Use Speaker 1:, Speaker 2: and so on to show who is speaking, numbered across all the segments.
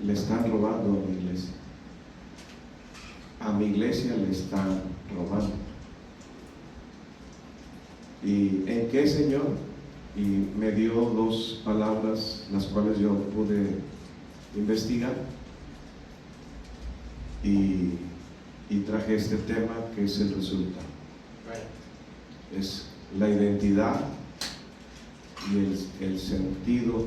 Speaker 1: le están robando a mi iglesia. A mi iglesia le están robando. ¿Y en qué, Señor? Y me dio dos palabras, las cuales yo pude investigar, y traje este tema, que es el resultado. Es la identidad y el sentido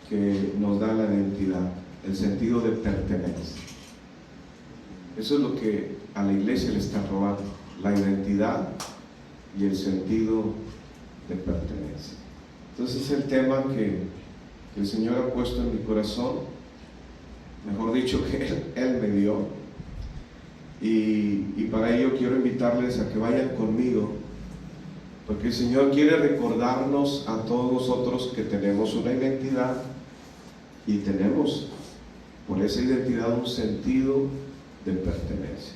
Speaker 1: que nos da la identidad, el sentido de pertenencia. Eso es lo que a la iglesia le está robando, la identidad y el sentido de pertenencia. Entonces es el tema que el Señor ha puesto en mi corazón, mejor dicho, que Él me dio, y para ello quiero invitarles a que vayan conmigo, porque el Señor quiere recordarnos a todos nosotros que tenemos una identidad y tenemos por esa identidad un sentido de pertenencia.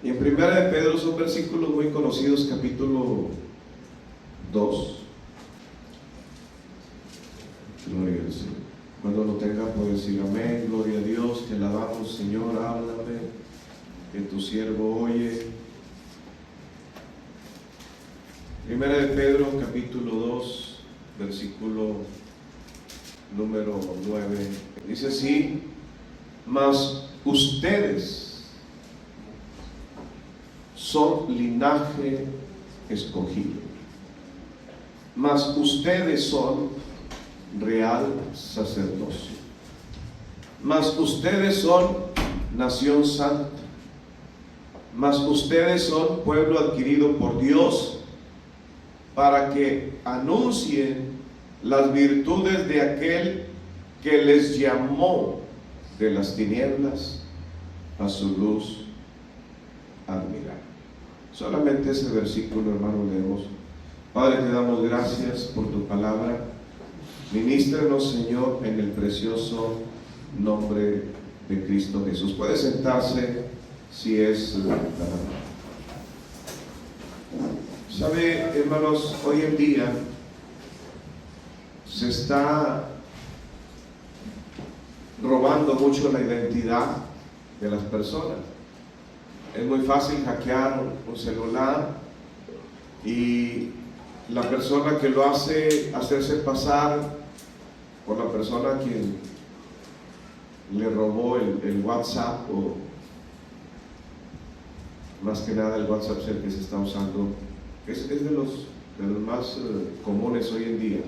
Speaker 1: Y en 1 de Pedro son versículos muy conocidos, capítulo 2. Gloria al Señor. Cuando lo tengan pueden decir amén, gloria a Dios, te alabamos, Señor, háblame, que tu siervo oye. 1 de Pedro, capítulo 2, versículo número 9, dice así: mas ustedes son linaje escogido, mas ustedes son real sacerdocio, mas ustedes son nación santa, mas ustedes son pueblo adquirido por Dios, para que anuncien las virtudes de aquel que les llamó de las tinieblas a su luz admirable. Solamente ese versículo, hermano, leemos. Padre, te damos gracias por tu palabra. Ministranos, Señor, en el precioso nombre de Cristo Jesús. Puede sentarse si es la sabe, hermanos, hoy en día se está robando mucho la identidad de las personas. Es muy fácil hackear un celular y la persona que lo hace, hacerse pasar por la persona a quien le robó el WhatsApp, o más que nada el WhatsApp es el que se está usando, es de los más comunes hoy en día,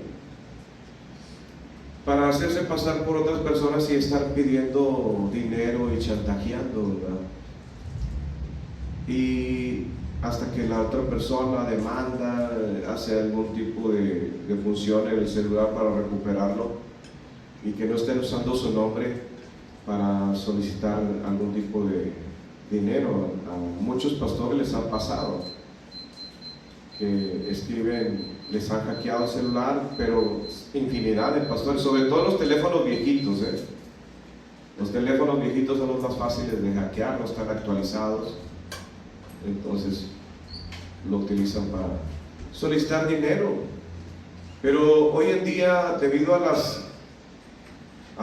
Speaker 1: para hacerse pasar por otras personas y estar pidiendo dinero y chantajeando, ¿verdad? Y hasta que la otra persona demanda, hace algún tipo de función en el celular para recuperarlo, y que no estén usando su nombre para solicitar algún tipo de dinero. A muchos pastores les ha pasado que escriben, les han hackeado el celular, pero infinidad de pastores, sobre todo los teléfonos viejitos, los teléfonos viejitos son los más fáciles de hackear, no están actualizados, entonces lo utilizan para solicitar dinero. Pero hoy en día, debido a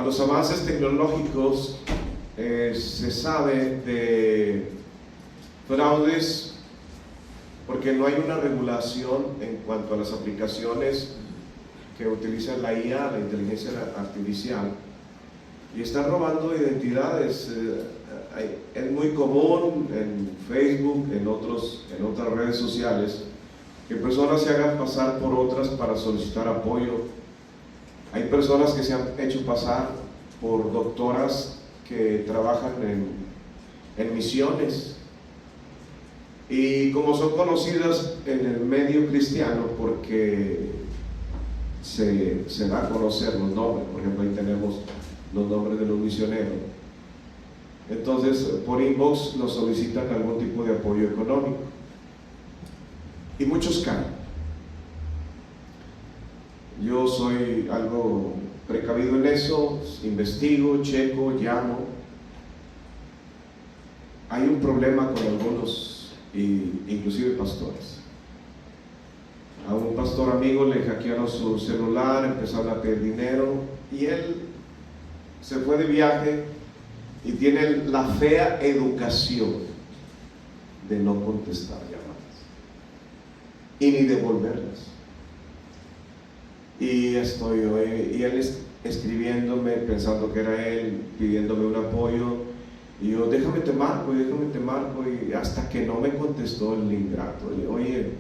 Speaker 1: los avances tecnológicos, se sabe de fraudes, porque no hay una regulación en cuanto a las aplicaciones que utilizan la IA, la inteligencia artificial, y están robando identidades. Es muy común en Facebook, en otras redes sociales, que personas se hagan pasar por otras para solicitar apoyo. Hay personas que se han hecho pasar por doctoras que trabajan en misiones, y como son conocidas en el medio cristiano porque se da a conocer los nombres, por ejemplo ahí tenemos los nombres de los misioneros, entonces por inbox nos solicitan algún tipo de apoyo económico y muchos caen. Yo soy algo precavido en eso, investigo, checo, llamo. Hay un problema con algunos, inclusive pastores. A un pastor amigo le hackearon su celular, empezaron a pedir dinero, y él se fue de viaje y tiene la fea educación de no contestar llamadas y ni devolverlas. Y estoy hoy, y él escribiéndome, pensando que era él, pidiéndome un apoyo, y yo, déjame te marco, y hasta que no me contestó el ingrato. Le dije, oye,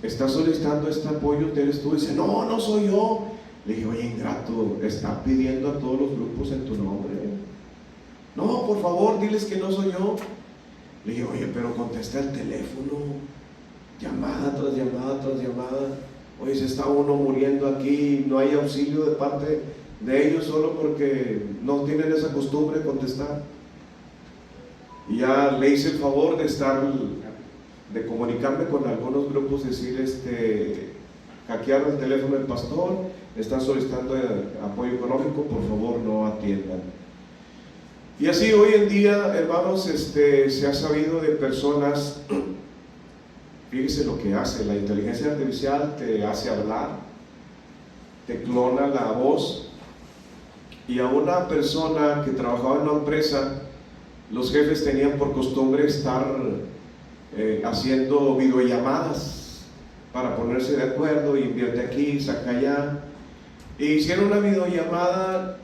Speaker 1: ¿estás solicitando este apoyo? ¿Eres tú? Dice, no, no soy yo. Le dije, oye, ingrato, está pidiendo a todos los grupos en tu nombre. No, por favor, diles que no soy yo. Le dije, oye, pero contesta el teléfono, llamada tras llamada tras llamada. Oye, se está uno muriendo aquí, no hay auxilio de parte de ellos solo porque no tienen esa costumbre de contestar. Y ya le hice el favor de comunicarme con algunos grupos, decir, hackearon el teléfono del pastor, están solicitando apoyo económico, por favor no atiendan. Y así hoy en día, hermanos, se ha sabido de personas. Fíjese lo que hace la inteligencia artificial: te hace hablar, te clona la voz. Y a una persona que trabajaba en una empresa, los jefes tenían por costumbre estar haciendo videollamadas para ponerse de acuerdo, y invierte aquí, saca allá. E hicieron una videollamada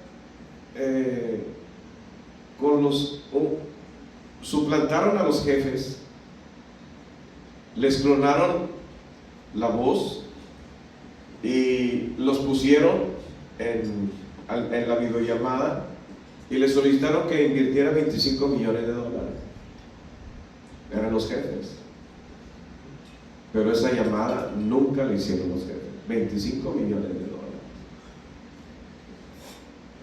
Speaker 1: suplantaron a los jefes, les clonaron la voz y los pusieron en la videollamada y les solicitaron que invirtiera $25 millones. Eran los jefes, pero esa llamada nunca la hicieron los jefes. $25 millones.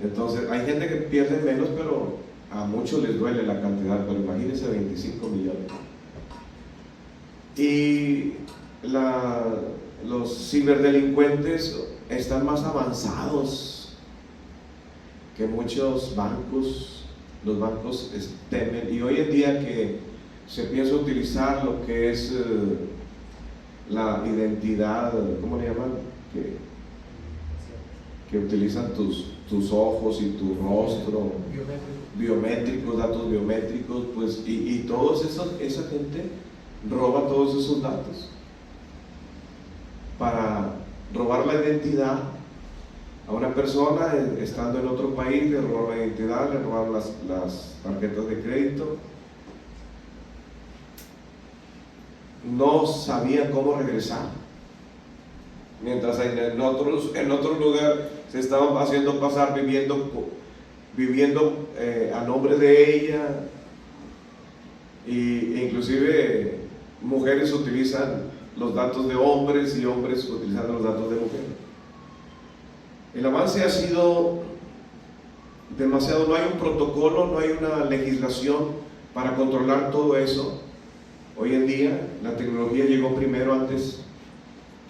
Speaker 1: Entonces hay gente que pierde menos, pero a muchos les duele la cantidad. Pero imagínense, 25 millones. Y los ciberdelincuentes están más avanzados que muchos bancos. Los bancos temen, y hoy en día que se piensa utilizar lo que es la identidad, ¿cómo le llaman? Que utilizan tus ojos y tu rostro, biométricos, datos biométricos, pues, y todos esa gente roba todos esos datos para robar la identidad a una persona estando en otro país. Le robaron la identidad, le robaron las tarjetas de crédito, no sabían cómo regresar, mientras en otro lugar se estaban haciendo pasar, viviendo a nombre de ella, e inclusive mujeres utilizan los datos de hombres y hombres utilizando los datos de mujeres. El avance ha sido demasiado. No hay un protocolo, no hay una legislación para controlar todo eso. Hoy en día la tecnología llegó primero antes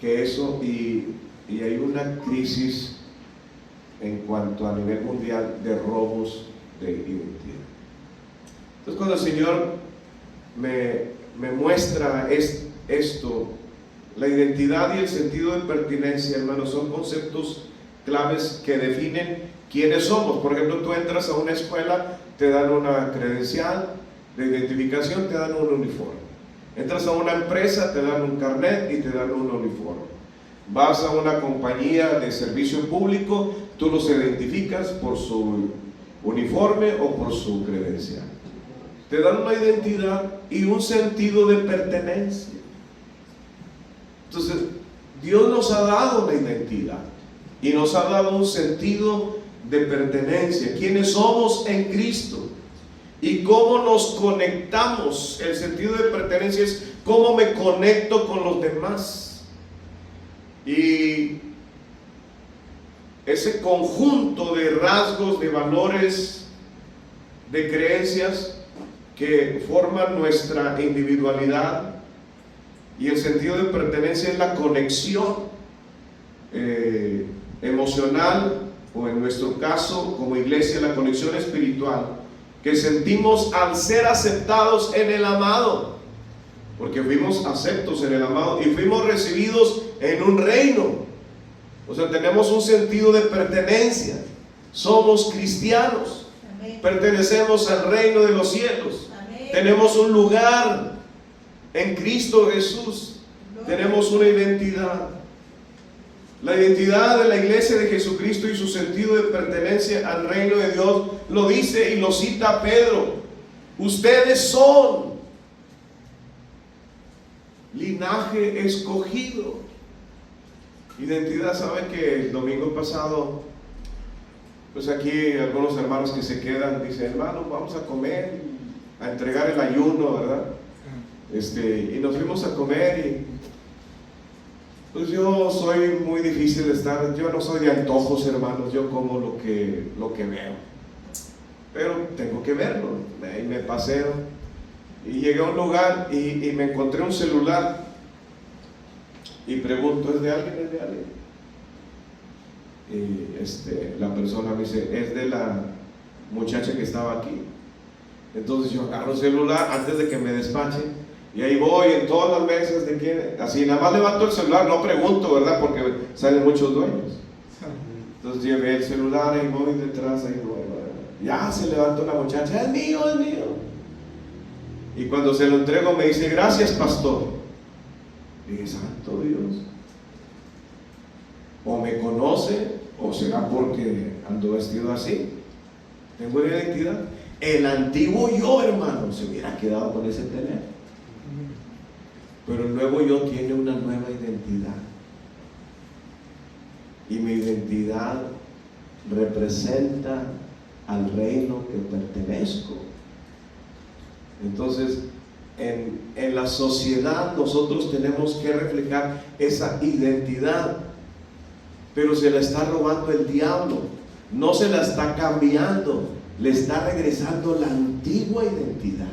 Speaker 1: que eso, y hay una crisis en cuanto a nivel mundial de robos de identidad. Entonces, cuando el Señor me muestra esto, la identidad y el sentido de pertenencia, hermanos, son conceptos claves que definen quiénes somos. Por ejemplo, tú entras a una escuela, te dan una credencial de identificación, te dan un uniforme. Entras a una empresa, te dan un carnet y te dan un uniforme. Vas a una compañía de servicio público, tú los identificas por su uniforme o por su credencial. Te dan una identidad y un sentido de pertenencia. Entonces, Dios nos ha dado la identidad y nos ha dado un sentido de pertenencia. ¿Quiénes somos en Cristo? ¿Y cómo nos conectamos? El sentido de pertenencia es cómo me conecto con los demás. Y ese conjunto de rasgos, de valores, de creencias que forman nuestra individualidad. Y el sentido de pertenencia es la conexión emocional, o en nuestro caso como iglesia, la conexión espiritual que sentimos al ser aceptados en el amado, porque fuimos aceptos en el amado y fuimos recibidos en un reino. O sea, tenemos un sentido de pertenencia. somos cristianos.
Speaker 2: Amén.
Speaker 1: Pertenecemos al reino de los cielos.
Speaker 2: Amén.
Speaker 1: Tenemos un lugar en Cristo Jesús. Tenemos una identidad. La identidad de la iglesia de Jesucristo y su sentido de pertenencia al reino de Dios lo dice y lo cita Pedro. Ustedes son linaje escogido. Identidad. ¿Saben que el domingo pasado, pues aquí algunos hermanos que se quedan dicen, hermano, vamos a comer, a entregar el ayuno, ¿verdad? Y nos fuimos a comer y pues yo soy muy difícil de estar, yo no soy de antojos, hermanos, yo como lo que veo, pero tengo que verlo, y me paseo, y llegué a un lugar y me encontré un celular, y pregunto, ¿es de alguien? ¿Es de alguien? Y la persona me dice, es de la muchacha que estaba aquí. Entonces yo agarro el celular antes de que me despache, y ahí voy en todas las mesas de quién, así nada más levanto el celular, no pregunto, ¿verdad? Porque salen muchos dueños. Entonces llevé el celular y voy detrás, ahí voy, ya se levantó la muchacha, es mío, es mío. Y cuando se lo entrego me dice, gracias, pastor. Y dije, santo Dios, o me conoce, o será porque ando vestido así. Tengo una identidad. El antiguo yo, hermano, se hubiera quedado con ese teléfono. Pero el nuevo yo tiene una nueva identidad. Y mi identidad representa al reino que pertenezco. Entonces, en la sociedad nosotros tenemos que reflejar esa identidad. Pero se la está robando el diablo. No se la está cambiando. Le está regresando la antigua identidad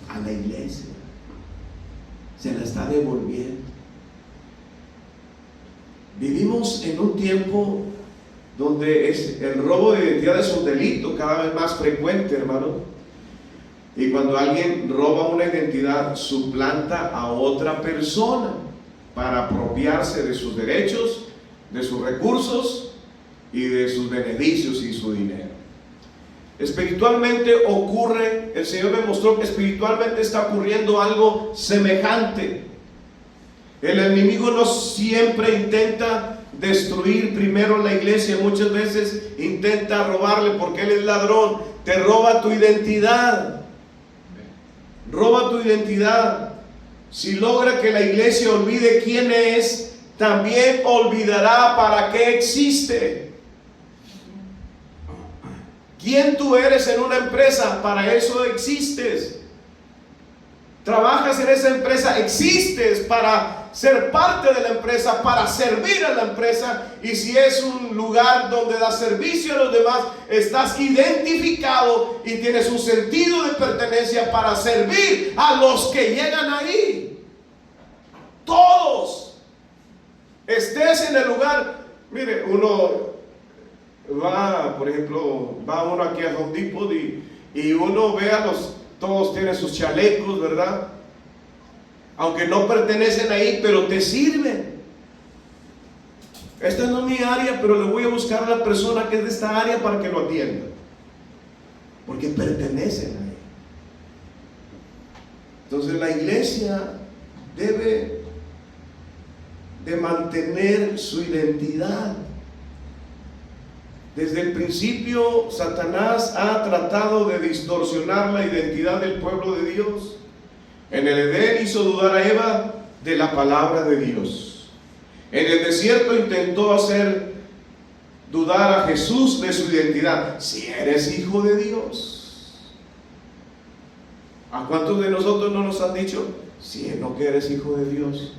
Speaker 1: a la iglesia. Se la está devolviendo. Vivimos en un tiempo donde el robo de identidad es un delito cada vez más frecuente, hermano. Y cuando alguien roba una identidad, suplanta a otra persona para apropiarse de sus derechos, de sus recursos y de sus beneficios y su dinero. Espiritualmente ocurre, el Señor me mostró que espiritualmente está ocurriendo algo semejante. El enemigo no siempre intenta destruir primero la iglesia, muchas veces intenta robarle porque él es ladrón. Te roba tu identidad. Roba tu identidad. Si logra que la iglesia olvide quién es, también olvidará para qué existe. ¿Quién tú eres en una empresa? Para eso existes. Trabajas en esa empresa, existes para ser parte de la empresa, para servir a la empresa. Y si es un lugar donde das servicio a los demás, estás identificado y tienes un sentido de pertenencia para servir a los que llegan ahí. Todos. Estés en el lugar. Mire, uno va, por ejemplo, va uno aquí a Home Depot y uno ve a todos tienen sus chalecos, ¿verdad? Aunque no pertenecen ahí, pero te sirven. Esta no es mi área, pero le voy a buscar a la persona que es de esta área para que lo atienda, porque pertenecen ahí. Entonces la iglesia debe de mantener su identidad. Desde el principio, Satanás ha tratado de distorsionar la identidad del pueblo de Dios. En el Edén hizo dudar a Eva de la palabra de Dios. En el desierto intentó hacer dudar a Jesús de su identidad. Si eres hijo de Dios. ¿A cuántos de nosotros no nos han dicho, si no que eres hijo de Dios?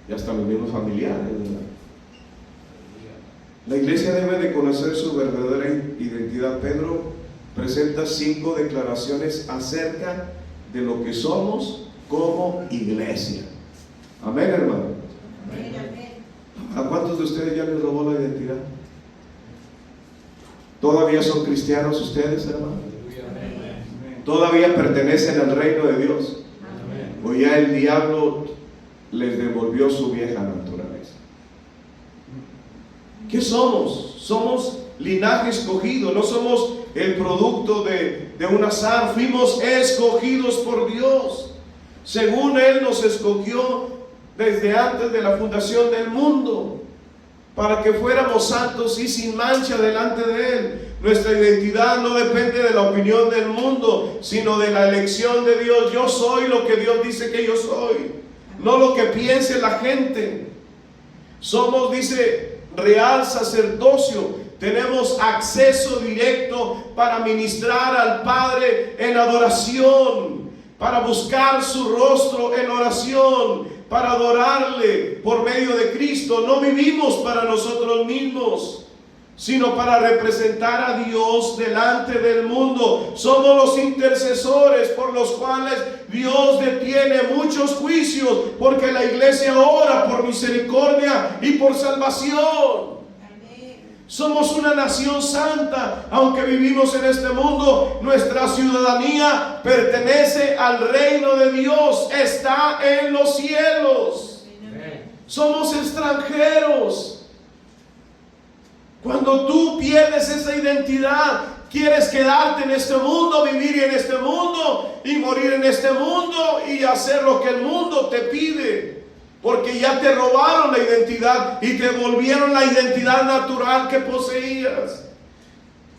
Speaker 1: Y hasta los mismos familiares, ¿verdad? La iglesia debe de conocer su verdadera identidad. Pedro presenta 5 declaraciones acerca de lo que somos como iglesia. Amén, hermano.
Speaker 2: Amén, amén.
Speaker 1: ¿A cuántos de ustedes ya les robó la identidad? ¿Todavía son cristianos ustedes, hermano? ¿Todavía pertenecen al reino de Dios? ¿O ya el diablo les devolvió su vieja naturaleza? ¿Qué somos? Somos linaje escogido, no somos el producto de un azar. Fuimos escogidos por Dios. Según Él nos escogió desde antes de la fundación del mundo, para que fuéramos santos y sin mancha delante de Él. Nuestra identidad no depende de la opinión del mundo, sino de la elección de Dios. Yo soy lo que Dios dice que yo soy, no lo que piense la gente. Somos, dice, real sacerdocio. Tenemos acceso directo para ministrar al Padre en adoración, para buscar su rostro en oración, para adorarle por medio de Cristo. No vivimos para nosotros mismos, sino para representar a Dios delante del mundo. Somos los intercesores por los cuales Dios detiene muchos juicios, porque la iglesia ora por misericordia y por salvación. Somos una nación santa. Aunque vivimos en este mundo, nuestra ciudadanía pertenece al reino de Dios, está en los cielos. Somos extranjeros. Cuando tú pierdes esa identidad, quieres quedarte en este mundo, vivir en este mundo y morir en este mundo y hacer lo que el mundo te pide, porque ya te robaron la identidad y te volvieron la identidad natural que poseías.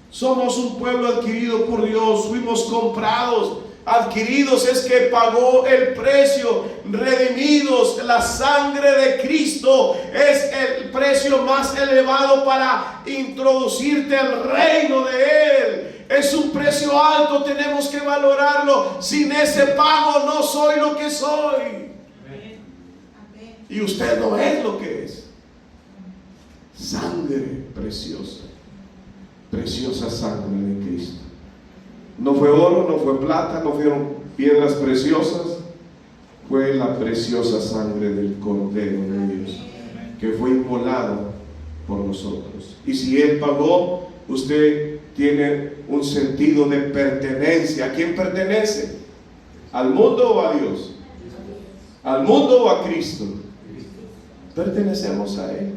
Speaker 1: Somos un pueblo adquirido por Dios, fuimos comprados. Adquiridos es que pagó el precio, redimidos. La sangre de Cristo es el precio más elevado para introducirte al reino de Él. Es un precio alto, tenemos que valorarlo. Sin ese pago no soy lo que soy. Y usted no es lo que es. Sangre preciosa, preciosa sangre de Cristo. No fue oro, no fue plata, no fueron piedras preciosas. Fue la preciosa sangre del Cordero de Dios, que fue inmolado por nosotros. Y si Él pagó, usted tiene un sentido de pertenencia. ¿A quién pertenece? ¿Al mundo o a Dios? ¿Al mundo o a Cristo? Pertenecemos a Él.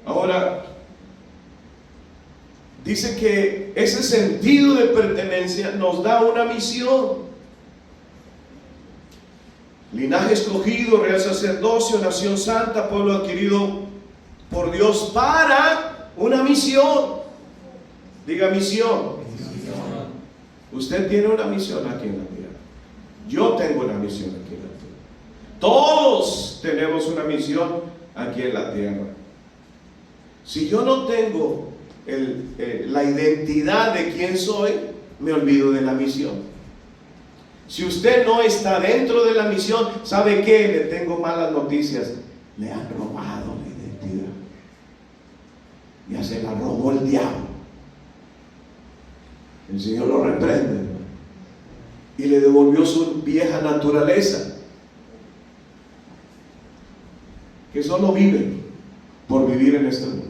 Speaker 1: Ahora, dice que ese sentido de pertenencia nos da una misión. Linaje escogido, real sacerdocio, nación santa, pueblo adquirido por Dios para una misión. Diga misión. Usted tiene una misión aquí en la tierra. Yo tengo una misión aquí en la tierra. Todos tenemos una misión aquí en la tierra. Si yo no tengo la identidad de quién soy, me olvido de la misión. Si usted no está dentro de la misión, ¿sabe qué? Le tengo malas noticias. Le han robado la identidad. Ya se la robó el diablo. El Señor lo reprende y le devolvió su vieja naturaleza, que solo vive por vivir en este mundo.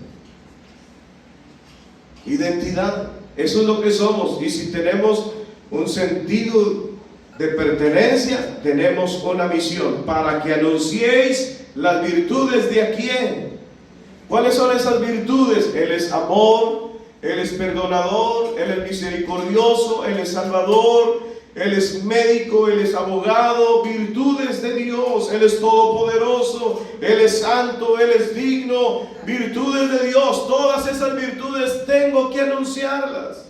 Speaker 1: Identidad, eso es lo que somos. Y si tenemos un sentido de pertenencia, tenemos una misión: para que anunciéis las virtudes de ¿a quién? ¿Cuáles son esas virtudes? Él es amor, Él es perdonador, Él es misericordioso, Él es salvador, Él es médico, Él es abogado. Virtudes de Dios. Él es todopoderoso, Él es santo, Él es digno. Virtudes de Dios. Todas esas virtudes tengo que anunciarlas.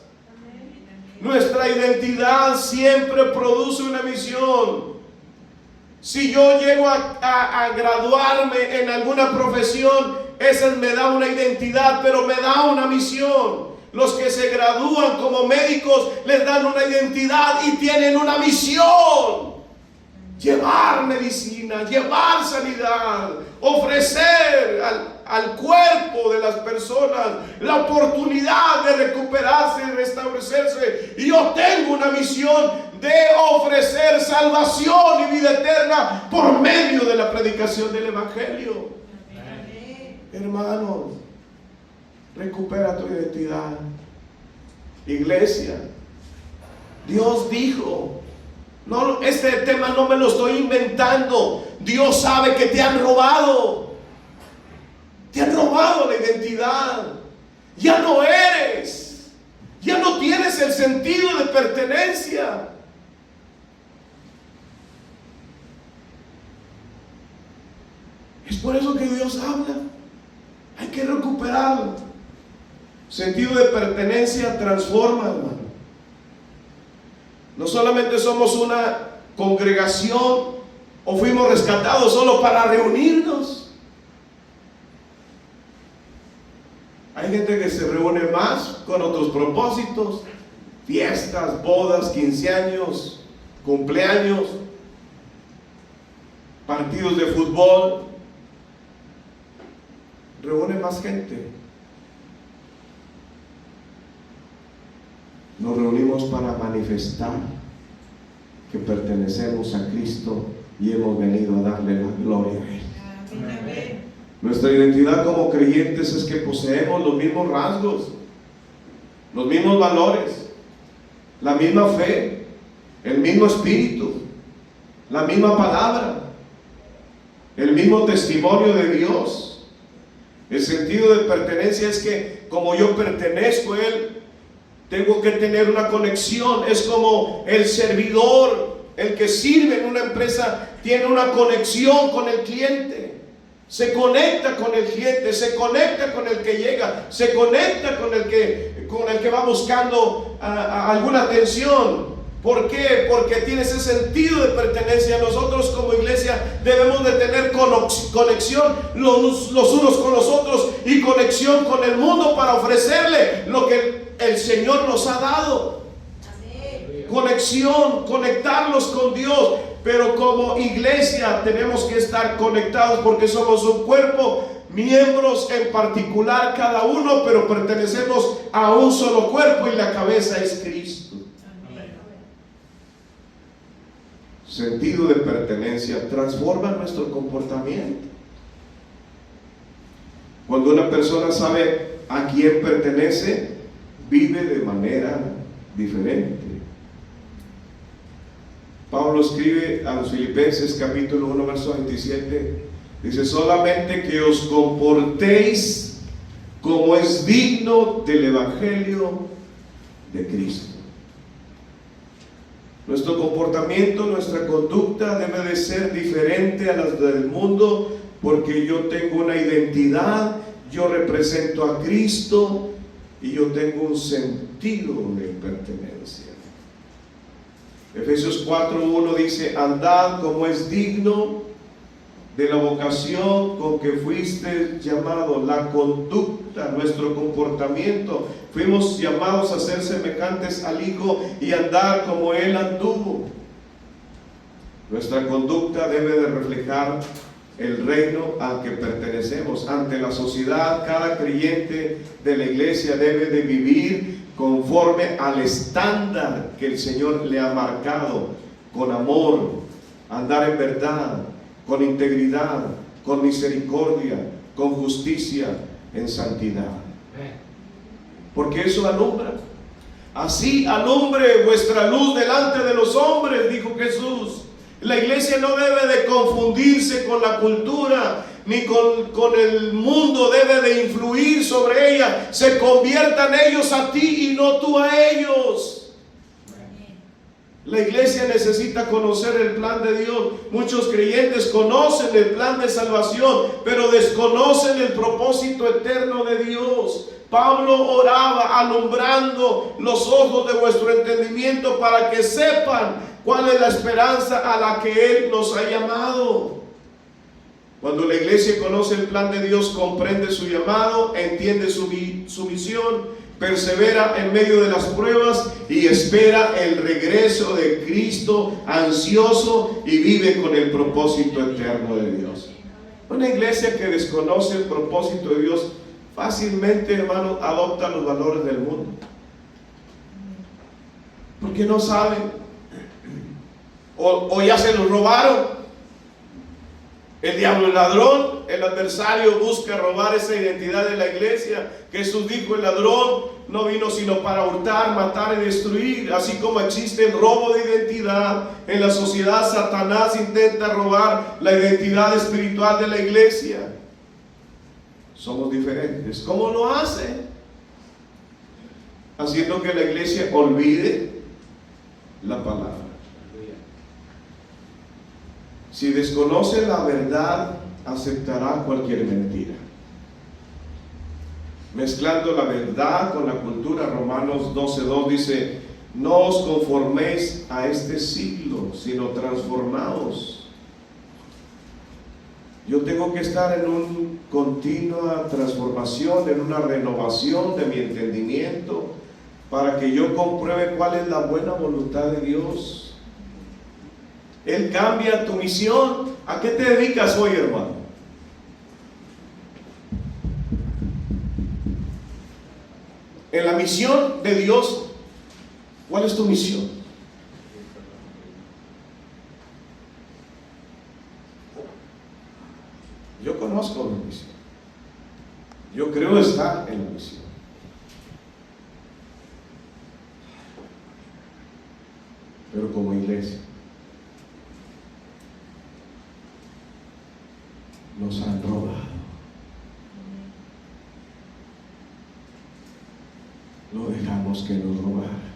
Speaker 1: Nuestra identidad siempre produce una misión. Si yo llego a graduarme en alguna profesión, esa me da una identidad, pero me da una misión. Los que se gradúan como médicos les dan una identidad y tienen una misión: llevar medicina, llevar sanidad, ofrecer al cuerpo de las personas la oportunidad de recuperarse y restablecerse. Y yo tengo una misión de ofrecer salvación y vida eterna por medio de la predicación del Evangelio. Hermanos, recupera tu identidad. Iglesia, Dios dijo, no, este tema no me lo estoy inventando. Dios sabe que te han robado. Te han robado la identidad. Ya no eres. Ya no tienes el sentido de pertenencia. Es por eso que Dios habla. Hay que recuperarlo. Sentido de pertenencia transforma, hermano. No solamente somos una congregación o fuimos rescatados solo para reunirnos. Hay gente que se reúne más con otros propósitos, fiestas, bodas, 15 años, cumpleaños, partidos de fútbol. Reúne más gente. Nos reunimos para manifestar que pertenecemos a Cristo y hemos venido a darle la gloria a Él. Amén. Nuestra identidad como creyentes es que poseemos los mismos rasgos, los mismos valores, la misma fe, el mismo espíritu, la misma palabra, el mismo testimonio de Dios. El sentido de pertenencia es que como yo pertenezco a Él, tengo que tener una conexión. Es como el servidor, el que sirve en una empresa, tiene una conexión con el cliente. Se conecta con el cliente, se conecta con el que llega, se conecta con el que va buscando alguna atención. ¿Por qué? Porque tiene ese sentido de pertenencia. Nosotros como iglesia debemos de tener conexión los unos con los otros y conexión con el mundo para ofrecerle lo que el Señor nos ha dado. Amén. Conexión, conectarlos con Dios. Pero como iglesia tenemos que estar conectados porque somos un cuerpo, miembros en particular cada uno, pero pertenecemos a un solo cuerpo y la cabeza es Cristo. Amén. Sentido de pertenencia transforma nuestro comportamiento. Cuando una persona sabe a quién pertenece, vive de manera diferente. Pablo escribe a los Filipenses capítulo 1 verso 27, dice: solamente que os comportéis como es digno del evangelio de Cristo. Nuestro comportamiento, nuestra conducta debe de ser diferente a las del mundo, porque yo tengo una identidad, yo represento a Cristo y yo tengo un sentido de pertenencia. Efesios 4:1 dice: andad como es digno de la vocación con que fuiste llamado. La conducta, nuestro comportamiento, fuimos llamados a ser semejantes al Hijo y andar como Él anduvo. Nuestra conducta debe de reflejar el reino al que pertenecemos. Ante la sociedad, cada creyente de la iglesia debe de vivir conforme al estándar que el Señor le ha marcado, con amor, andar en verdad, con integridad, con misericordia, con justicia, en santidad. Porque eso alumbra. Así alumbre vuestra luz delante de los hombres, dijo Jesús. La iglesia no debe de confundirse con la cultura ni con el mundo, debe de influir sobre ella. Se conviertan ellos a ti y no tú a ellos. La iglesia necesita conocer el plan de Dios. Muchos creyentes conocen el plan de salvación, pero desconocen el propósito eterno de Dios. Pablo oraba alumbrando los ojos de vuestro entendimiento para que sepan cuál es la esperanza a la que Él nos ha llamado. Cuando la iglesia conoce el plan de Dios, comprende su llamado, entiende su misión, persevera en medio de las pruebas y espera el regreso de Cristo ansioso y vive con el propósito eterno de Dios. Una iglesia que desconoce el propósito de Dios fácilmente, hermano, adopta los valores del mundo, porque no saben, o ya se los robaron. El diablo es ladrón, el adversario busca robar esa identidad de la iglesia. Jesús dijo: el ladrón no vino sino para hurtar, matar y destruir. Así como existe el robo de identidad en la sociedad, Satanás intenta robar la identidad espiritual de la iglesia. Somos diferentes. ¿Cómo lo hace? haciendo que la iglesia olvide la palabra. Si desconoce la verdad, aceptará cualquier mentira. Mezclando la verdad con la cultura, Romanos 12:2 dice: no os conforméis a este siglo, sino transformaos. Yo tengo que estar en una continua transformación, en una renovación de mi entendimiento, para que yo compruebe cuál es la buena voluntad de Dios. Él cambia tu misión. ¿A qué te dedicas hoy, hermano? En la misión de Dios, ¿cuál es tu misión? Yo conozco mi misión. Yo creo estar en la misión. Pero como iglesia, nos han robado. No dejamos que nos robaran.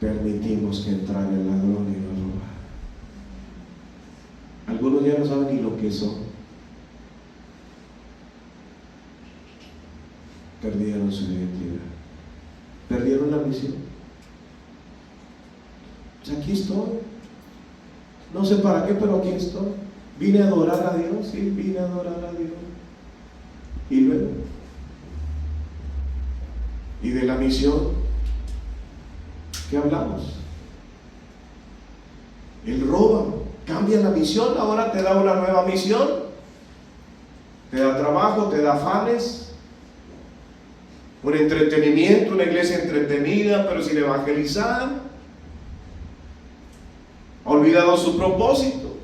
Speaker 1: Permitimos que entrara el ladrón y nos robara. Algunos ya no saben ni lo que son. Perdieron su identidad. Perdieron la misión. Pues aquí estoy. No sé para qué, pero aquí estoy. Vine a adorar a Dios. Sí, vine a adorar a Dios. Y luego, y de la misión, ¿qué hablamos? Él roba, cambia la misión, ahora te da una nueva misión, te da trabajo, te da afanes, un entretenimiento, una iglesia entretenida, pero sin evangelizar. Ha olvidado su propósito,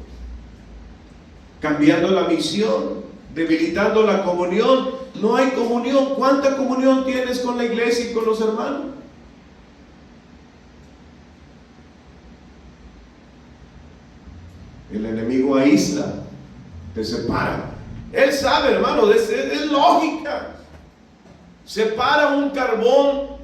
Speaker 1: cambiando la misión, debilitando la comunión. No hay comunión. ¿Cuánta comunión tienes con la iglesia y con los hermanos? El enemigo aísla, te separa. Él sabe, hermano, es lógica. Separa un carbón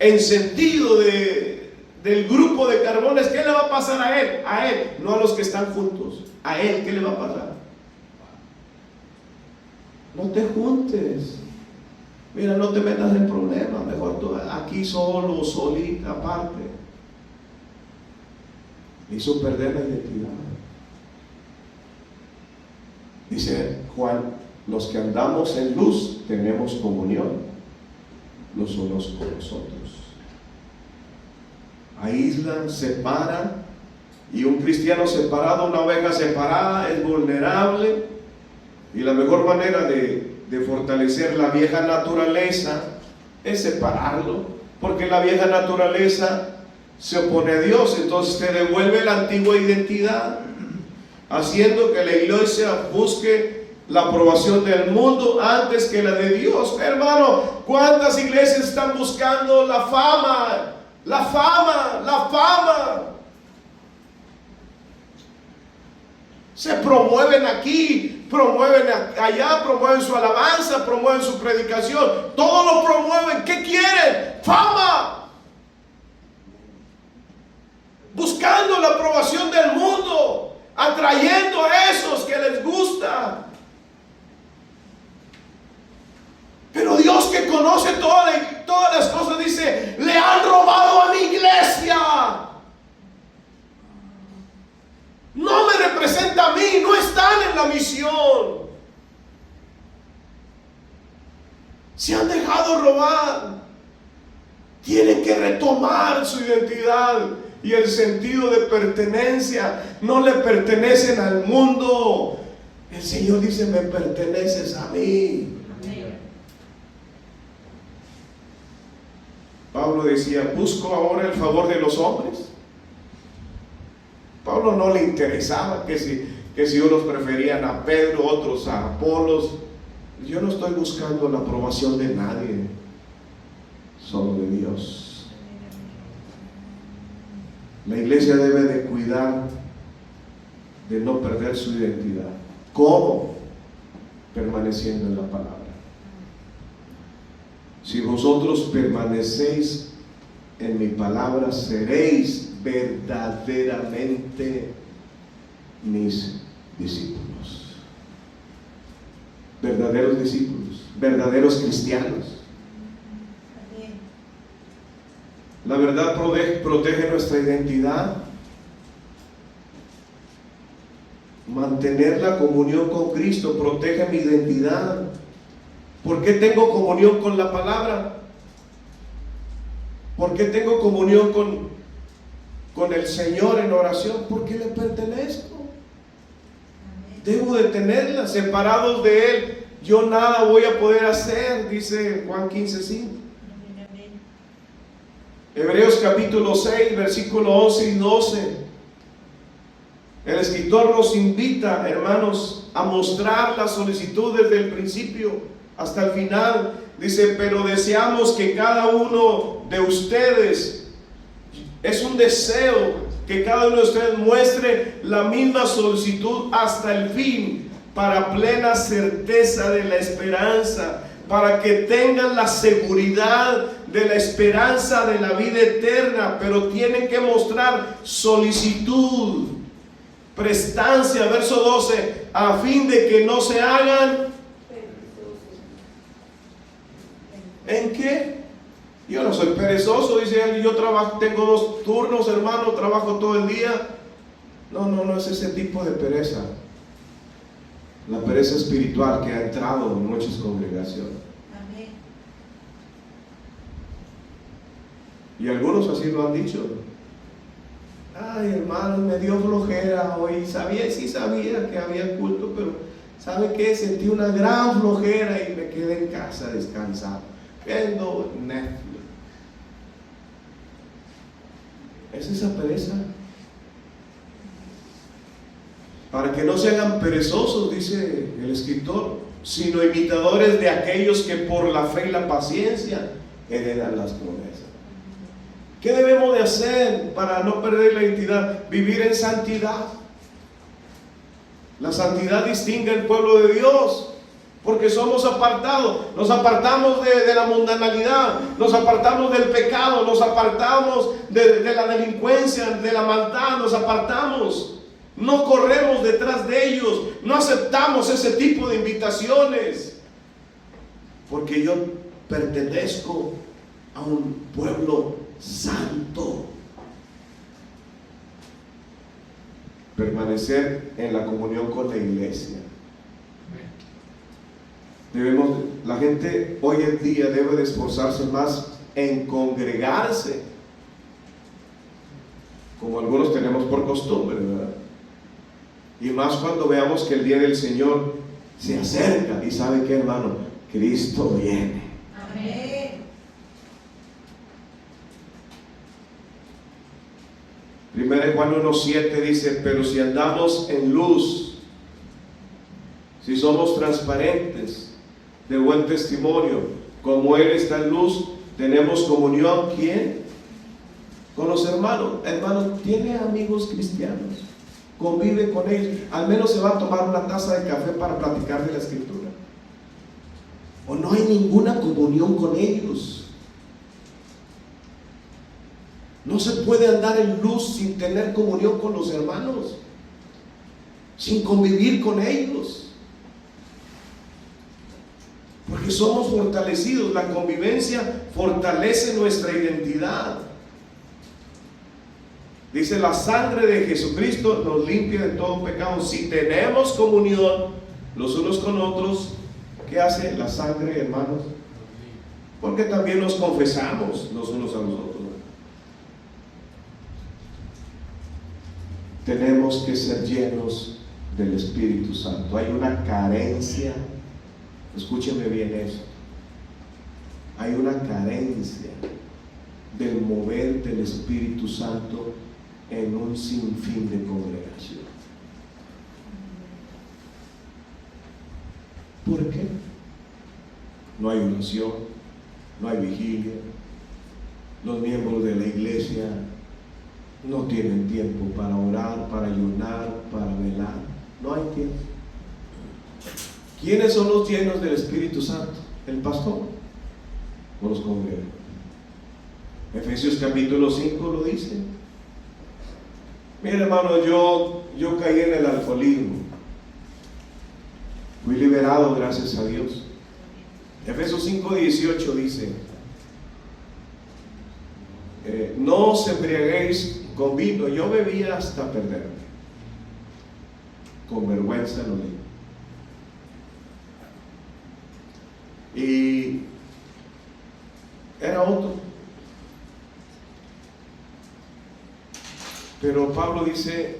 Speaker 1: encendido del grupo de carbones. ¿Qué le va a pasar a él? A él, no a los que están juntos. A él, ¿qué le va a pasar? No te juntes. Mira, no te metas en problemas. Mejor tú aquí solo, solita, aparte. Hizo perder la identidad. Dice Juan: los que andamos en luz tenemos comunión los unos con los otros. Aíslan, separan. Y un cristiano separado, una oveja separada, es vulnerable. Y la mejor manera de fortalecer la vieja naturaleza es separarlo, porque la vieja naturaleza se opone a Dios. Entonces te devuelve la antigua identidad, haciendo que la iglesia busque la aprobación del mundo antes que la de Dios. Hermano, ¿cuántas iglesias están buscando la fama? La fama, la fama. Se promueven aquí, promueven allá, promueven su alabanza, promueven su predicación. Todo lo promueven. ¿Qué quieren? Fama. Buscando la aprobación del mundo, atrayendo a esos que les gusta. Pero Dios, que conoce todas las cosas, dice: le han robado a mi iglesia. No me representa a mí, no están en la misión. Se han dejado robar. Tienen que retomar su identidad y el sentido de pertenencia. No le pertenecen al mundo. El Señor dice: me perteneces a mí. Pablo decía: busco ahora el favor de los hombres. Pablo no le interesaba que si unos preferían a Pedro, otros a Apolos. Yo no estoy buscando la aprobación de nadie, solo de Dios. La iglesia debe de cuidar de no perder su identidad. ¿Cómo? Permaneciendo en la palabra. Si vosotros permanecéis en mi palabra, seréis verdaderamente mis discípulos. Verdaderos discípulos, verdaderos cristianos. La verdad protege nuestra identidad. Mantener la comunión con Cristo protege mi identidad. ¿Por qué tengo comunión con la palabra? ¿Por qué tengo comunión con el Señor en oración? Porque le pertenezco. Debo de tenerla. Separados de Él, yo nada voy a poder hacer, dice Juan 15:5. Hebreos capítulo 6, versículo 11 y 12. El escritor nos invita, hermanos, a mostrar la solicitud desde el principio hasta el final. Dice, pero deseamos que cada uno de ustedes, es un deseo que cada uno de ustedes muestre la misma solicitud hasta el fin, para plena certeza de la esperanza, para que tengan la seguridad de la esperanza de la vida eterna. Pero tienen que mostrar solicitud, prestancia, verso 12, a fin de que no se hagan. ¿En qué? Yo no soy perezoso, dice él. Yo trabajo, tengo 2 turnos, hermano, trabajo todo el día. No es ese tipo de pereza. La pereza espiritual que ha entrado en muchas congregaciones. Amén. Y algunos así lo han dicho. Ay, hermano, me dio flojera hoy. Sí sabía que había culto, pero ¿sabe qué? Sentí una gran flojera y me quedé en casa descansado, viendo Netflix. ¿Es esa pereza? Para que no se hagan perezosos, dice el escritor, sino imitadores de aquellos que por la fe y la paciencia heredan las promesas. ¿Qué debemos de hacer para no perder la identidad? Vivir en santidad. La santidad distingue al pueblo de Dios, porque somos apartados. Nos apartamos de la mundanalidad, nos apartamos del pecado, nos apartamos de la delincuencia, de la maldad, nos apartamos. No corremos detrás de ellos, no aceptamos ese tipo de invitaciones, porque yo pertenezco a un pueblo santo. Permanecer en la comunión con la iglesia. La gente hoy en día debe de esforzarse más en congregarse, como algunos tenemos por costumbre, ¿verdad? Y más cuando veamos que el día del Señor se acerca. Y ¿sabe qué, hermano? Cristo viene. Amén. 1 Juan 1:7 dice, pero si andamos en luz, si somos transparentes, de buen testimonio, como Él está en luz, tenemos comunión. ¿Quién? Con los hermanos. Hermano, ¿tiene amigos cristianos? Convive con ellos. Al menos se va a tomar una taza de café para platicar de la Escritura. ¿O no hay ninguna comunión con ellos? No se puede andar en luz sin tener comunión con los hermanos, sin convivir con ellos, porque somos fortalecidos. La convivencia fortalece nuestra identidad. Dice, la sangre de Jesucristo nos limpia de todo pecado. Si tenemos comunión los unos con otros, ¿qué hace la sangre, hermanos? Porque también nos confesamos los unos a los otros. Tenemos que ser llenos del Espíritu Santo. Hay una carencia, escúcheme bien esto, hay una carencia del mover del Espíritu Santo en un sinfín de congregación. ¿Por qué? No hay oración, no hay vigilia, los miembros de la iglesia no tienen tiempo para orar, para ayunar, para velar. No hay tiempo. ¿Quiénes son los llenos del Espíritu Santo? El pastor. o los congrega. Efesios capítulo 5 lo dice. Mira, hermano, yo caí en el alcoholismo. Fui liberado, gracias a Dios. Efesios 5:18 dice: no os embriaguéis con vino. Yo bebía hasta perderme. Con vergüenza lo digo. Y era otro. Pero Pablo dice,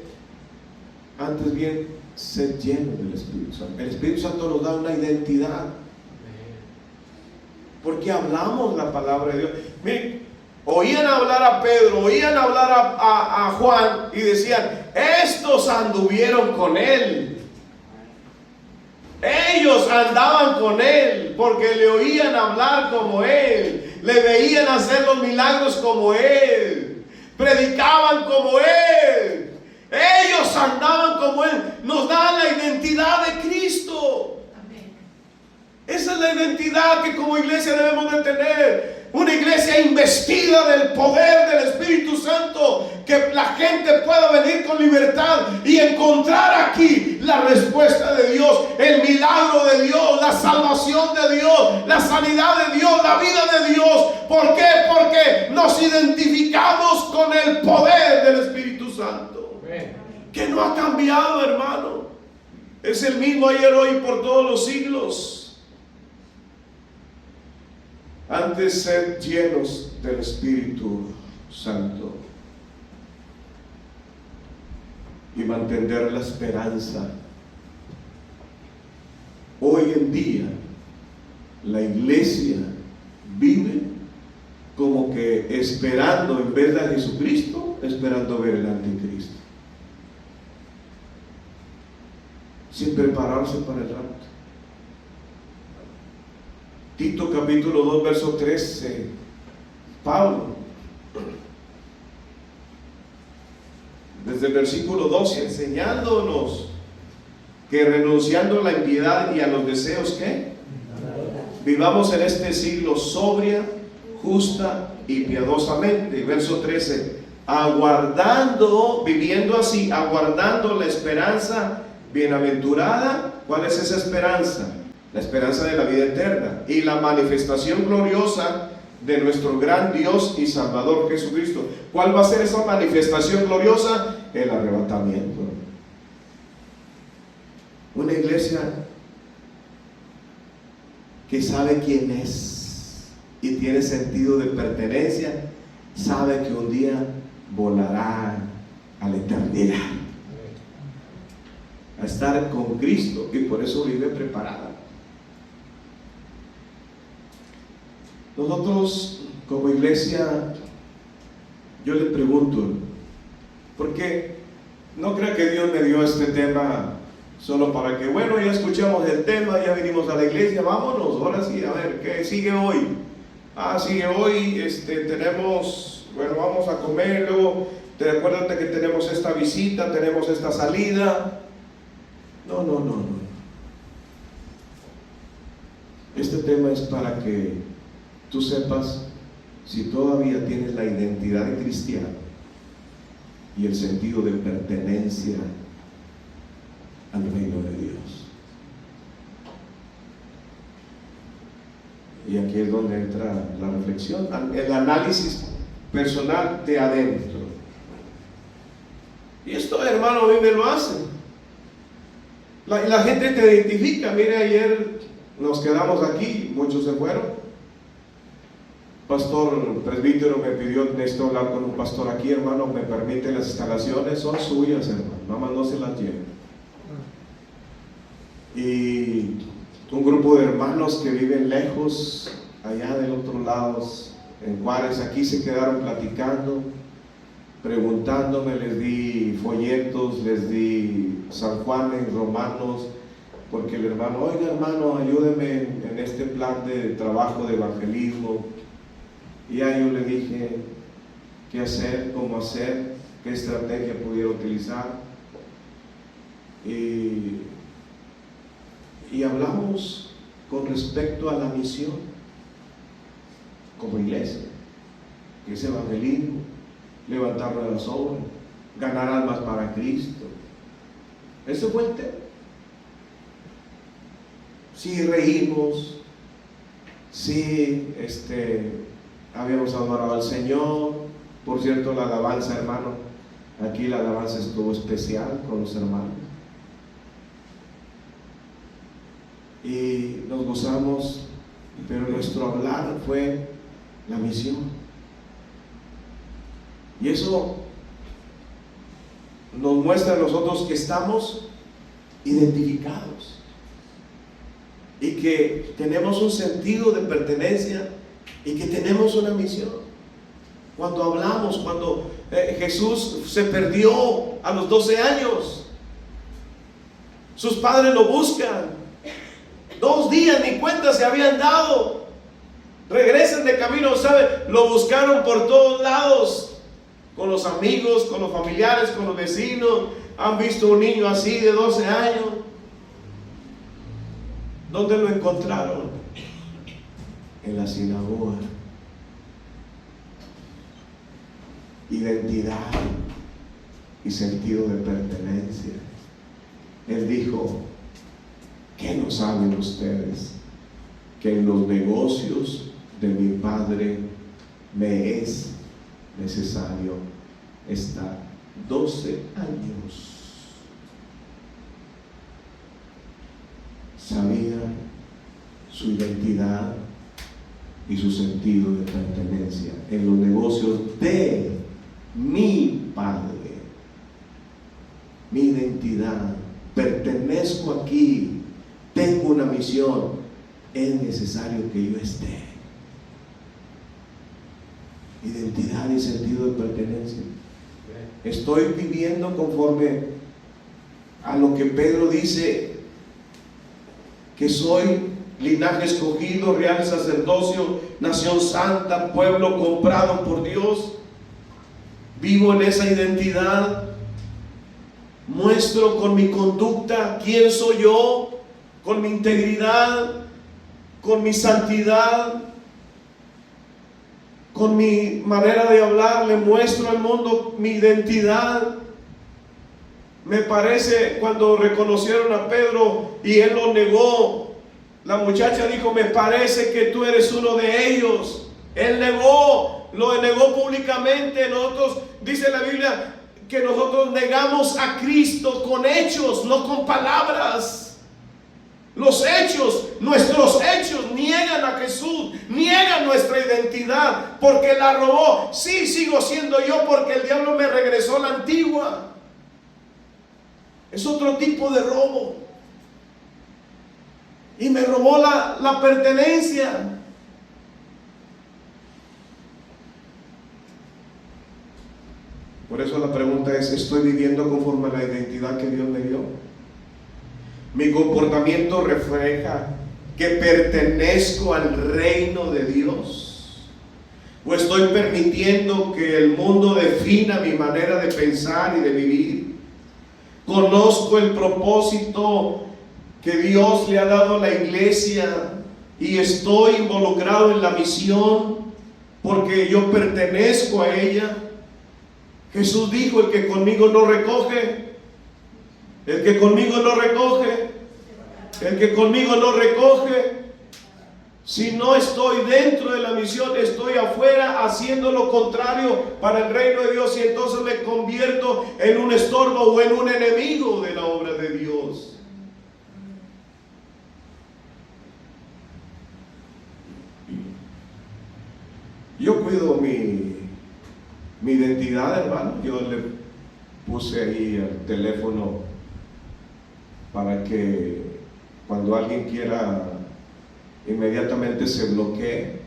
Speaker 1: antes bien, sed lleno del Espíritu Santo. El Espíritu Santo nos da una identidad. Porque hablamos la palabra de Dios. Miren, oían hablar a Pedro, oían hablar a Juan y decían, estos anduvieron con él. Ellos andaban con él porque le oían hablar como él, le veían hacer los milagros como él, predicaban como él, ellos andaban como él. Nos dan la identidad de Cristo. Amén. Esa es la identidad que como iglesia debemos de tener. Una iglesia investida del poder del Espíritu Santo, que la gente pueda venir con libertad y encontrar aquí la respuesta de Dios, el milagro de Dios, la salvación de Dios, la sanidad de Dios, la vida de Dios. ¿Por qué? Porque nos identificamos con el poder del Espíritu Santo, que no ha cambiado, hermano. Es el mismo ayer, hoy y por todos los siglos. Antes, sed llenos del Espíritu Santo y mantener la esperanza. Hoy en día la iglesia vive como que esperando, en vez de a Jesucristo, esperando ver el anticristo, sin prepararse para el rapto. Tito capítulo 2 verso 13, Pablo, desde el versículo 12, enseñándonos que renunciando a la impiedad y a los deseos, ¿qué? Vivamos en este siglo sobria, justa y piadosamente. Verso 13, aguardando, viviendo así, aguardando la esperanza bienaventurada. ¿Cuál es esa esperanza? La esperanza de la vida eterna y la manifestación gloriosa de nuestro gran Dios y Salvador Jesucristo. ¿Cuál va a ser esa manifestación gloriosa? El arrebatamiento. Una iglesia que sabe quién es y tiene sentido de pertenencia, sabe que un día volará a la eternidad, a estar con Cristo, y por eso vive preparada. Nosotros como iglesia, yo le pregunto, ¿por qué? No creo que Dios me dio este tema solo para que, bueno, ya escuchamos el tema, ya vinimos a la iglesia, vámonos, ahora sí, a ver, ¿qué sigue hoy? Sigue hoy, tenemos, bueno, vamos a comer, luego, acuérdate que tenemos esta visita, tenemos esta salida. No. Este tema es para que tú sepas si todavía tienes la identidad de cristiano y el sentido de pertenencia al reino de Dios. Y aquí es donde entra la reflexión, el análisis personal de adentro. Y esto, hermano, a mí me lo hacen. La gente te identifica. Mire, ayer nos quedamos aquí, muchos se fueron. Pastor presbítero me pidió, necesito hablar con un pastor aquí, hermano, me permite, las instalaciones son suyas, hermano, nada más no se las lleven. Y un grupo de hermanos que viven lejos, allá del otro lado, en Juárez, aquí se quedaron platicando, preguntándome, les di folletos, les di San Juan en Romanos, porque el hermano, oiga hermano, ayúdeme en este plan de trabajo de evangelismo. Y ya yo le dije qué hacer, cómo hacer, qué estrategia pudiera utilizar. Y hablamos con respecto a la misión. como iglesia, que es evangelismo, levantar nuevas obras, ganar almas para Cristo. Ese fue el tema. Sí reímos, sí habíamos adorado al Señor. Por cierto, la alabanza, hermano, aquí la alabanza estuvo especial con los hermanos. Y nos gozamos, pero nuestro hablar fue la misión. Y eso nos muestra a nosotros que estamos identificados y que tenemos un sentido de pertenencia y que tenemos una misión. Cuando hablamos, cuando Jesús se perdió a los 12 años, sus padres lo buscan, 2 días ni cuenta se habían dado, regresan de camino, ¿sabe? Lo buscaron por todos lados, con los amigos, con los familiares, con los vecinos. Han visto un niño así de 12 años. ¿Dónde lo encontraron? En la sinagoga. Identidad y sentido de pertenencia. Él dijo: ¿qué no saben ustedes? Que en los negocios de mi Padre me es necesario estar 12 años. Sabía su identidad y su sentido de pertenencia en los negocios de mi Padre. Mi identidad, pertenezco aquí, tengo una misión, es necesario que yo esté. Identidad y sentido de pertenencia. Estoy viviendo conforme a lo que Pedro dice, que soy linaje escogido, real sacerdocio, nación santa, pueblo comprado por Dios. Vivo en esa identidad. Muestro con mi conducta quién soy yo, con mi integridad, con mi santidad, con mi manera de hablar. Le muestro al mundo mi identidad. Me parece, cuando reconocieron a Pedro y él lo negó, la muchacha dijo: me parece que tú eres uno de ellos. Él lo negó públicamente. Nosotros, dice la Biblia, que nosotros negamos a Cristo con hechos, no con palabras. Los hechos, nuestros hechos niegan a Jesús, niegan nuestra identidad, porque la robó. Sí, sigo siendo yo, porque el diablo me regresó la antigua. Es otro tipo de robo. Y me robó la pertenencia. Por eso la pregunta es: ¿estoy viviendo conforme a la identidad que Dios me dio? ¿Mi comportamiento refleja que pertenezco al reino de Dios? ¿O estoy permitiendo que el mundo defina mi manera de pensar y de vivir? ¿Conozco el propósito que Dios le ha dado a la iglesia y estoy involucrado en la misión porque yo pertenezco a ella? Jesús dijo: el que conmigo no recoge, el que conmigo no recoge, el que conmigo no recoge. Si no estoy dentro de la misión, estoy afuera haciendo lo contrario para el reino de Dios, y entonces me convierto en un estorbo o en un enemigo de la obra de Dios. Yo cuido mi identidad, hermano. Yo le puse ahí el teléfono para que cuando alguien quiera, inmediatamente se bloquee,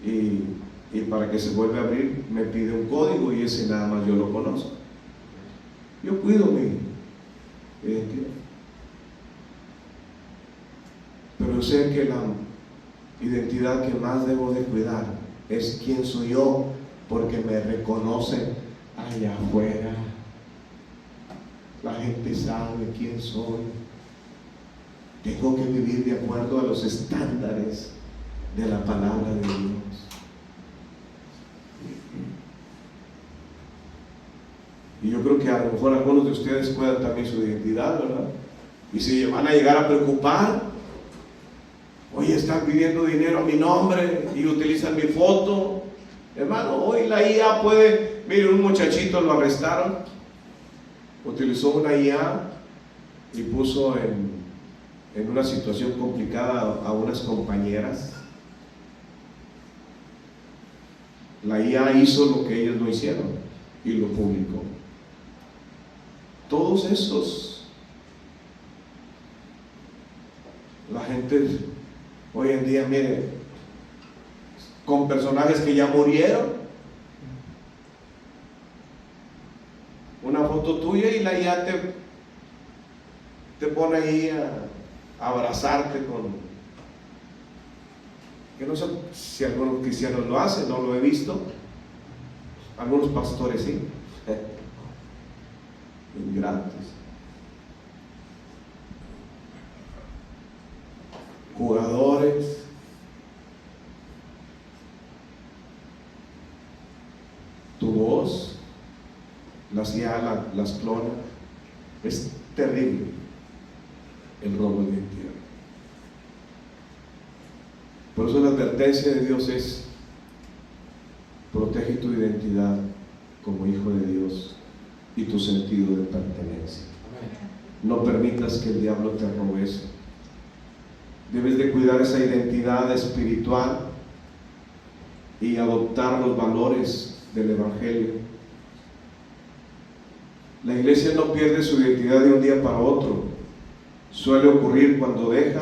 Speaker 1: y para que se vuelva a abrir me pide un código, y ese nada más yo lo conozco. Yo cuido mi identidad, pero sé que la identidad que más debo de cuidar es quién soy yo, porque me reconocen allá afuera. La gente sabe quién soy. Tengo que vivir de acuerdo a los estándares de la palabra de Dios. Y yo creo que a lo mejor algunos de ustedes cuidan también su identidad, ¿verdad? Y si van a llegar a preocupar, oye, están pidiendo dinero a mi nombre y utilizan mi foto. Hermano, hoy la IA puede, mire, un muchachito lo arrestaron, utilizó una IA y puso en una situación complicada a unas compañeras. La IA hizo lo que ellos no hicieron y lo publicó. Todos esos, la gente hoy en día, mire, con personajes que ya murieron, una foto tuya y la IA te pone ahí a abrazarte con, que no sé si algunos cristianos lo hacen, no lo he visto, algunos pastores sí, ingratos, jugadores, tu voz, las IA las clona. Es terrible el robo de identidad. Por eso la advertencia de Dios es: protege tu identidad como hijo de Dios y tu sentido de pertenencia. No permitas que el diablo te robe eso. Debes de cuidar esa identidad espiritual y adoptar los valores del Evangelio. La iglesia no pierde su identidad de un día para otro. Suele ocurrir cuando deja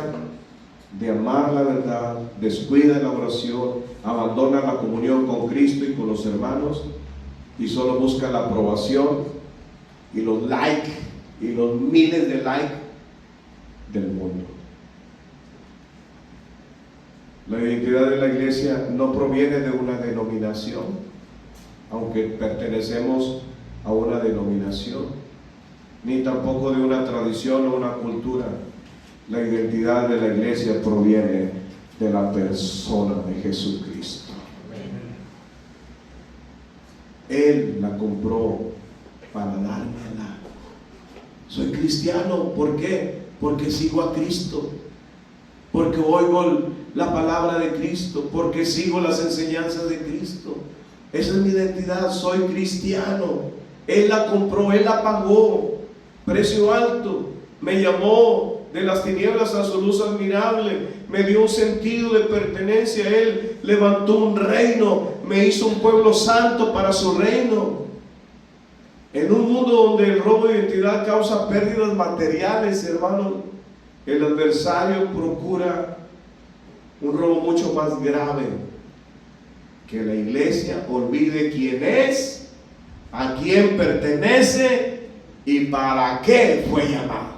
Speaker 1: de amar la verdad, descuida la oración, abandona la comunión con Cristo y con los hermanos y solo busca la aprobación y los likes y los miles de likes del mundo. La identidad de la iglesia no proviene de una denominación, aunque pertenecemos a una denominación, ni tampoco de una tradición o una cultura. La identidad de la iglesia proviene de la persona de Jesucristo. Él la compró para dármela. Soy cristiano, ¿por qué? Porque sigo a Cristo, porque oigo la palabra de Cristo, porque sigo las enseñanzas de Cristo. Esa es mi identidad, soy cristiano. Él la compró, Él la pagó, precio alto. Me llamó de las tinieblas a su luz admirable, me dio un sentido de pertenencia. Él levantó un reino, me hizo un pueblo santo para su reino. En un mundo donde el robo de identidad causa pérdidas materiales, hermanos, el adversario procura un robo mucho más grave: que la iglesia olvide quién es, a quién pertenece y para qué fue llamado.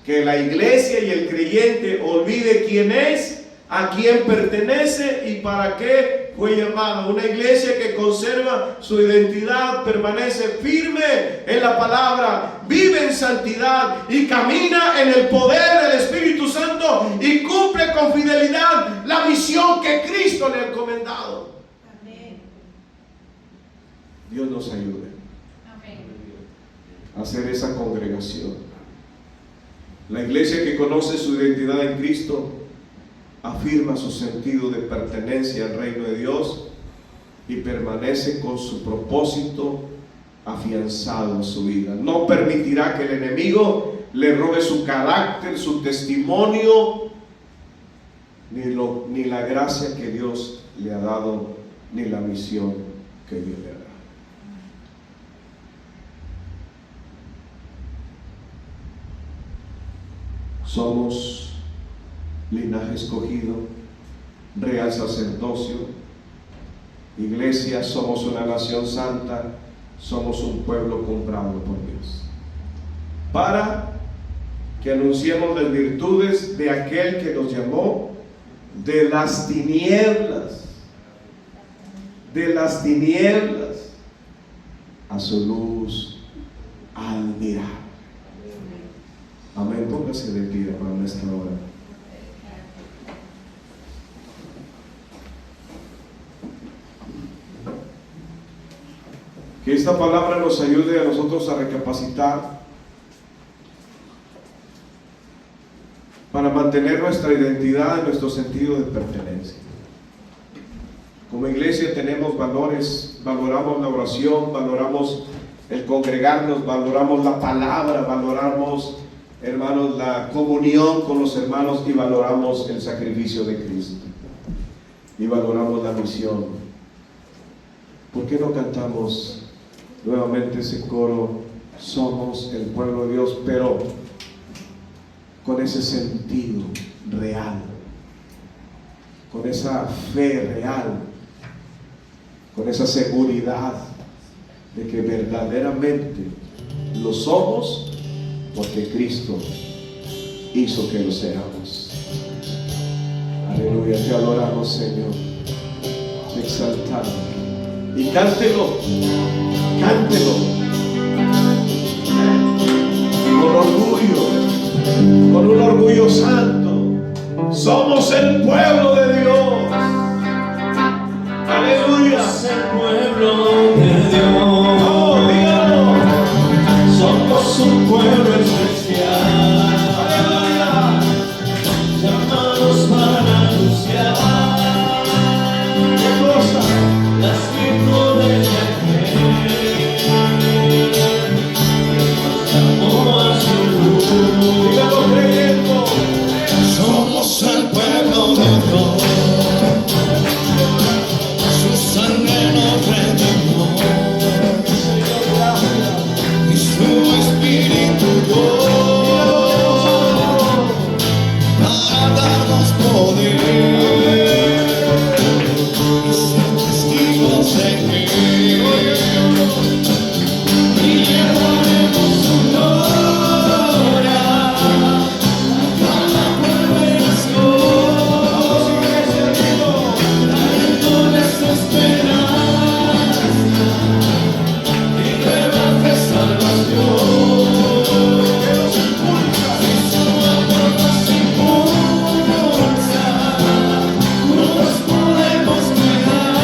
Speaker 1: Que la iglesia y el creyente olvide quién es, a quién pertenece y para qué fue llamado. Una iglesia que conserva su identidad, permanece firme en la palabra, vive en santidad y camina en el poder del Espíritu Santo y cumple con fidelidad la misión que Cristo le ha encomendado. Amén. Dios nos ayude. Amén. A hacer esa congregación. La iglesia que conoce su identidad en Cristo afirma su sentido de pertenencia al reino de Dios y permanece con su propósito afianzado en su vida. No permitirá que el enemigo le robe su carácter, su testimonio, ni la gracia que Dios le ha dado, ni la misión que Dios le ha dado. Somos linaje escogido, real sacerdocio, iglesia, somos una nación santa, somos un pueblo comprado por Dios, para que anunciemos las virtudes de aquel que nos llamó de las tinieblas a su luz admirable. Amén. Póngase de pie para nuestra hora. Que esta palabra nos ayude a nosotros a recapacitar para mantener nuestra identidad y nuestro sentido de pertenencia. Como iglesia tenemos valores, valoramos la oración, valoramos el congregarnos, valoramos la palabra, valoramos, hermanos, la comunión con los hermanos y valoramos el sacrificio de Cristo y valoramos la misión. ¿Por qué no cantamos nuevamente ese coro? Somos el pueblo de Dios, pero con ese sentido real, con esa fe real, con esa seguridad de que verdaderamente lo somos porque Cristo hizo que lo seamos. Aleluya, te adoramos, Señor, te exaltamos. Y cántelo, cántelo con orgullo, con un orgullo santo. Somos el pueblo de Dios. Aleluya.
Speaker 2: Somos el pueblo de Dios.
Speaker 1: Oh, dígalo.
Speaker 2: Somos un pueblo especial.
Speaker 1: Aleluya.
Speaker 2: Llamados para anunciar
Speaker 1: ¿Qué cosa?
Speaker 2: las virtudes de aquel que nos llamó a su luz.
Speaker 1: Dígalo creyendo.
Speaker 2: Somos el pueblo de Dios. Su sangre nos redimió y su espíritu dio para darnos poder y ser testigos de él. Y llevaremos su gloria a cada pueblo y nación, trayendo nuestra esperanza y nuevas de salvación. Y su amor nos impulsa, nos podemos quedar,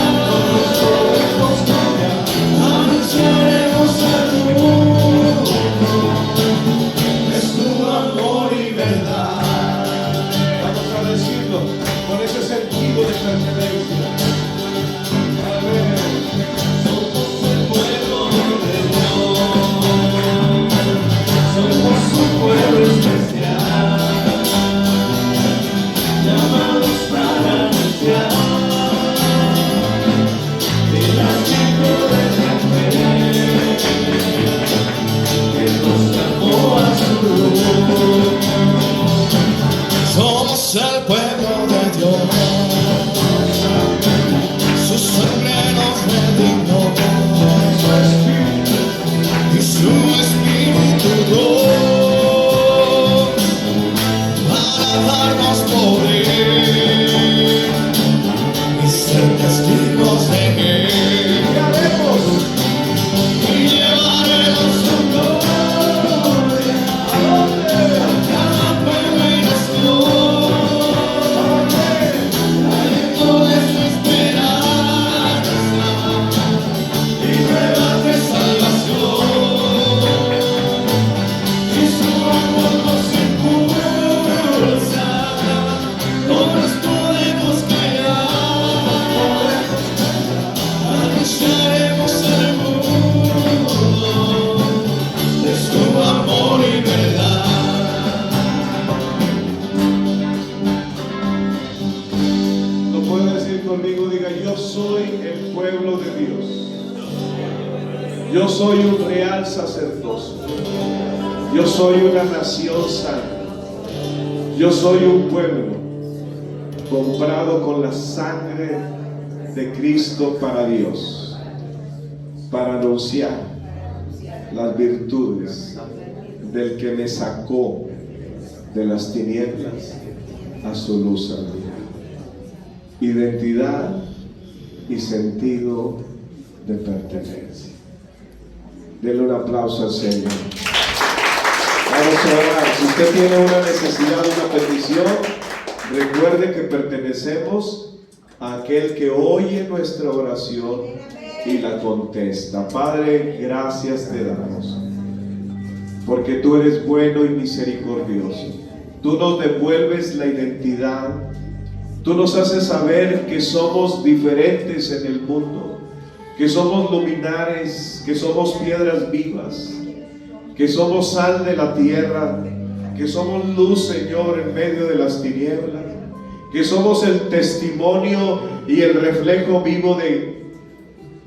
Speaker 2: anunciaremos al mundo de su amor y verdad.
Speaker 1: Vamos a decirlo con ese sentido de pertenencia. Amén.
Speaker 2: Somos el pueblo de Dios, somos un pueblo especial, llamados para anunciar de las virtudes de aquel que nos llamó a su luz. Somos el pueblo de Dios, su sangre nos redimió y su espíritu dio para darnos poder y ser testigos de él. Y llevaremos su gloria a cada pueblo y nación, trayendo de su esperanza y nuevas de salvación. Y su amor nos impulsa, no nos podemos callar, anunciaremos al mundo de su amor y verdad.
Speaker 1: Lo puede decir conmigo, diga: yo soy el pueblo de Dios. Yo soy un real sacerdocio. Yo soy una nación santa. Yo soy un pueblo comprado con la sangre de Cristo para Dios, para anunciar las virtudes del que me sacó de las tinieblas a su luz admirable. Identidad y sentido de pertenencia. Denle un aplauso al Señor. Vamos a orar. Si usted tiene una necesidad, una petición, recuerde que pertenecemos a aquel que oye nuestra oración y la contesta. Padre, gracias te damos, porque tú eres bueno y misericordioso. Tú nos devuelves la identidad. Tú nos haces saber que somos diferentes en el mundo, que somos luminares, que somos piedras vivas, que somos sal de la tierra, que somos luz, Señor, en medio de las tinieblas, que somos el testimonio y el reflejo vivo de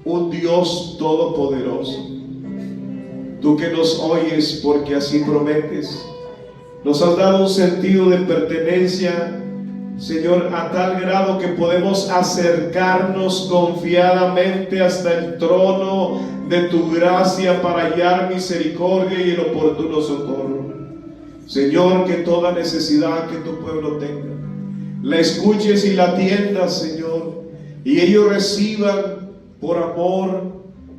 Speaker 1: un Dios todopoderoso. Tú que nos oyes, porque así prometes, nos has dado un sentido de pertenencia, Señor, a tal grado que podemos acercarnos confiadamente hasta el trono de tu gracia para hallar misericordia y el oportuno socorro. Señor, que toda necesidad que tu pueblo tenga, la escuches y la atiendas, Señor, y ellos reciban por amor,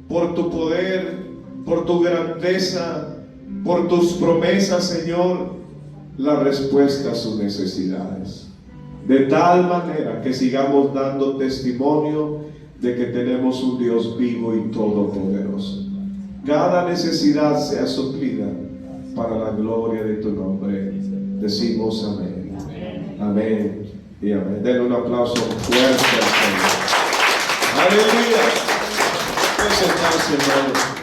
Speaker 1: por tu poder, por tu grandeza, por tus promesas, Señor, la respuesta a sus necesidades. De tal manera que sigamos dando testimonio de que tenemos un Dios vivo y todopoderoso. Cada necesidad sea suplida para la gloria de tu nombre. Decimos amén. Amén y amén. Denle un aplauso fuerte al Señor. Aleluya. Sentarse, hermano.